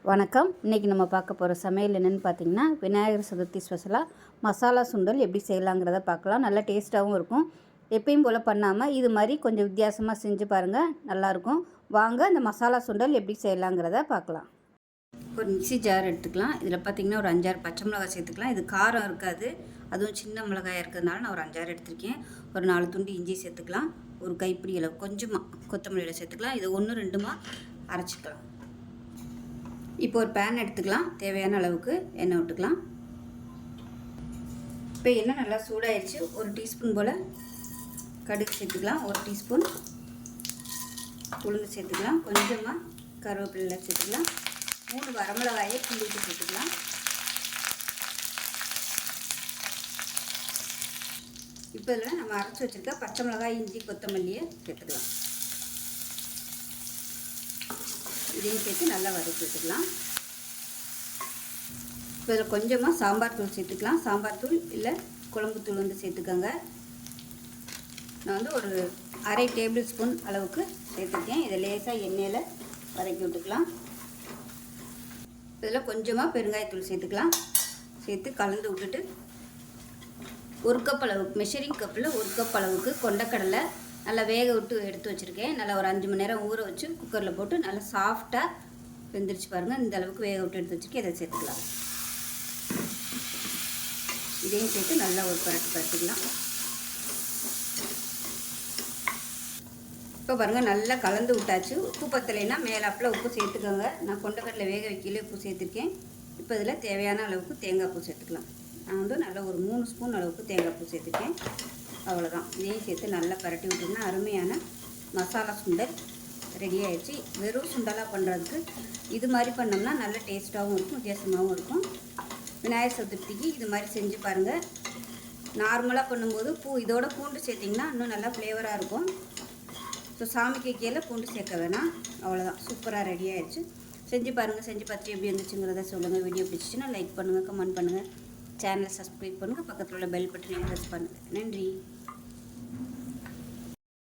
வணக்கம். இன்றைக்கி நம்ம பார்க்க போகிற சமையல் என்னென்னு பார்த்தீங்கன்னா, விநாயகர் சதுர்த்தி ஸ்பெஷலாக மசாலா சுண்டல் எப்படி செய்யலாங்கிறத பார்க்கலாம். நல்லா டேஸ்ட்டாகவும் இருக்கும். எப்பயும் போல் பண்ணாமல் இது மாதிரி கொஞ்சம் வித்தியாசமாக செஞ்சு பாருங்கள், நல்லாயிருக்கும். வாங்க இந்த மசாலா சுண்டல் எப்படி செய்யலாங்கிறத பார்க்கலாம். ஒரு மிக்ஸி ஜார் எடுத்துக்கலாம். இதில் பார்த்திங்கன்னா ஒரு 5-6 பச்சை மிளகாய் சேர்த்துக்கலாம். இது காரம் இருக்காது, அதுவும் சின்ன மிளகாயாக இருக்கிறதுனால நான் ஒரு 5-6 எடுத்திருக்கேன். ஒரு 4 துண்டு இஞ்சி சேர்த்துக்கலாம். ஒரு கைப்பிடி அளவு கொஞ்சமாக கொத்தமல்லியில் சேர்த்துக்கலாம். இதை 1-2 அரைச்சிக்கலாம். இப்போ ஒரு பேன் எடுத்துக்கலாம். தேவையான அளவுக்கு எண்ணெய் விட்டுக்கலாம். இப்போ எண்ணெய் நல்லா சூடாயிடுச்சு. ஒரு டீஸ்பூன் போல் கடுகு சேர்த்துக்கலாம். ஒரு டீஸ்பூன் உளுந்து சேர்த்துக்கலாம். கொஞ்சமாக கருவேப்பிலை சேர்த்துக்கலாம். 3 வரமிளகாயை கிள்ளிட்டு சேர்த்துக்கலாம். இப்போ இதில் நம்ம அரைச்சி வச்சுருக்க பச்சை மிளகாய், இஞ்சி, கொத்தமல்லியை சேர்த்துக்கலாம். இதையும் சேர்த்து நல்லா வதக்கி வச்சுக்கலாம். இப்போ இதில் கொஞ்சமாக சாம்பார் தூள் சேர்த்துக்கலாம். சாம்பார் தூள் இல்லை குழம்பு தூள் சேர்த்துக்கோங்க. நான் ஒரு 1/2 டேபிள் ஸ்பூன் அளவுக்கு சேர்த்துருக்கேன். இதை லேசாக எண்ணெயில் வதக்கி விட்டுக்கலாம். இதில் கொஞ்சமாக பெருங்காயத்தூள் சேர்த்துக்கலாம். சேர்த்து கலந்து விட்டுட்டு 1 கப் அளவுக்கு, மெஷரிங் கப்பில் 1 கப் அளவுக்கு கொண்டக்கடலை நல்லா வேக விட்டு எடுத்து வச்சுருக்கேன். நல்லா ஒரு 5 மணி நேரம் ஊற வச்சு குக்கரில் போட்டு நல்லா சாஃப்டாக வெந்துருச்சு பாருங்கள். இந்த அளவுக்கு வேக விட்டு எடுத்து வச்சுருக்கேன். இதை சேர்த்துக்கலாம். இதையும் சேர்த்து நல்லா ஒரு பரட்டிக்கலாம். இப்போ பாருங்கள் நல்லா கலந்து விட்டாச்சு. உப்பு பத்தலைன்னா மேலாப்பில் உப்பு சேர்த்துக்கோங்க. நான் கொண்டக்கடலை வேக வைக்கல உப்பு சேர்த்துருக்கேன். இப்போ இதில் தேவையான அளவுக்கு தேங்காய் பூ சேர்த்துக்கலாம். நான் நல்லா ஒரு 3 ஸ்பூன் அளவுக்கு தேங்காய் பூ சேர்த்துருக்கேன். அவ்வளோதான். இதையும் சேர்த்து நல்லா பரட்டி விட்டோம்னா அருமையான மசாலா சுண்டல் ரெடி ஆகிடுச்சு. வெறும் சுண்டலாக பண்ணுறதுக்கு இது மாதிரி பண்ணோம்னா நல்ல டேஸ்ட்டாகவும் இருக்கும், வித்தியாசமாகவும் இருக்கும். விநாயகர் சதுர்த்திக்கு இது மாதிரி செஞ்சு பாருங்கள். நார்மலாக பண்ணும்போது இதோட பூண்டு சேர்த்திங்கன்னா இன்னும் நல்லா ஃப்ளேவராக இருக்கும். ஸோ சாமிக்கு கீழே பூண்டு சேர்க்க வேணாம். அவ்வளோதான், சூப்பராக ரெடி ஆகிடுச்சு. செஞ்சு பாருங்கள். செஞ்சு பார்த்துட்டு எப்படி இருந்துச்சுங்கிறத சொல்லுங்கள். வீடியோ பிடிச்சிச்சின்னா லைக் பண்ணுங்கள், கமெண்ட் பண்ணுங்கள், சேனலை சப்ஸ்கிரைப் பண்ணுங்கள், பக்கத்தில் உள்ள பெல் பட்டனை ப்ரெஸ் பண்ணுங்கள். நன்றி.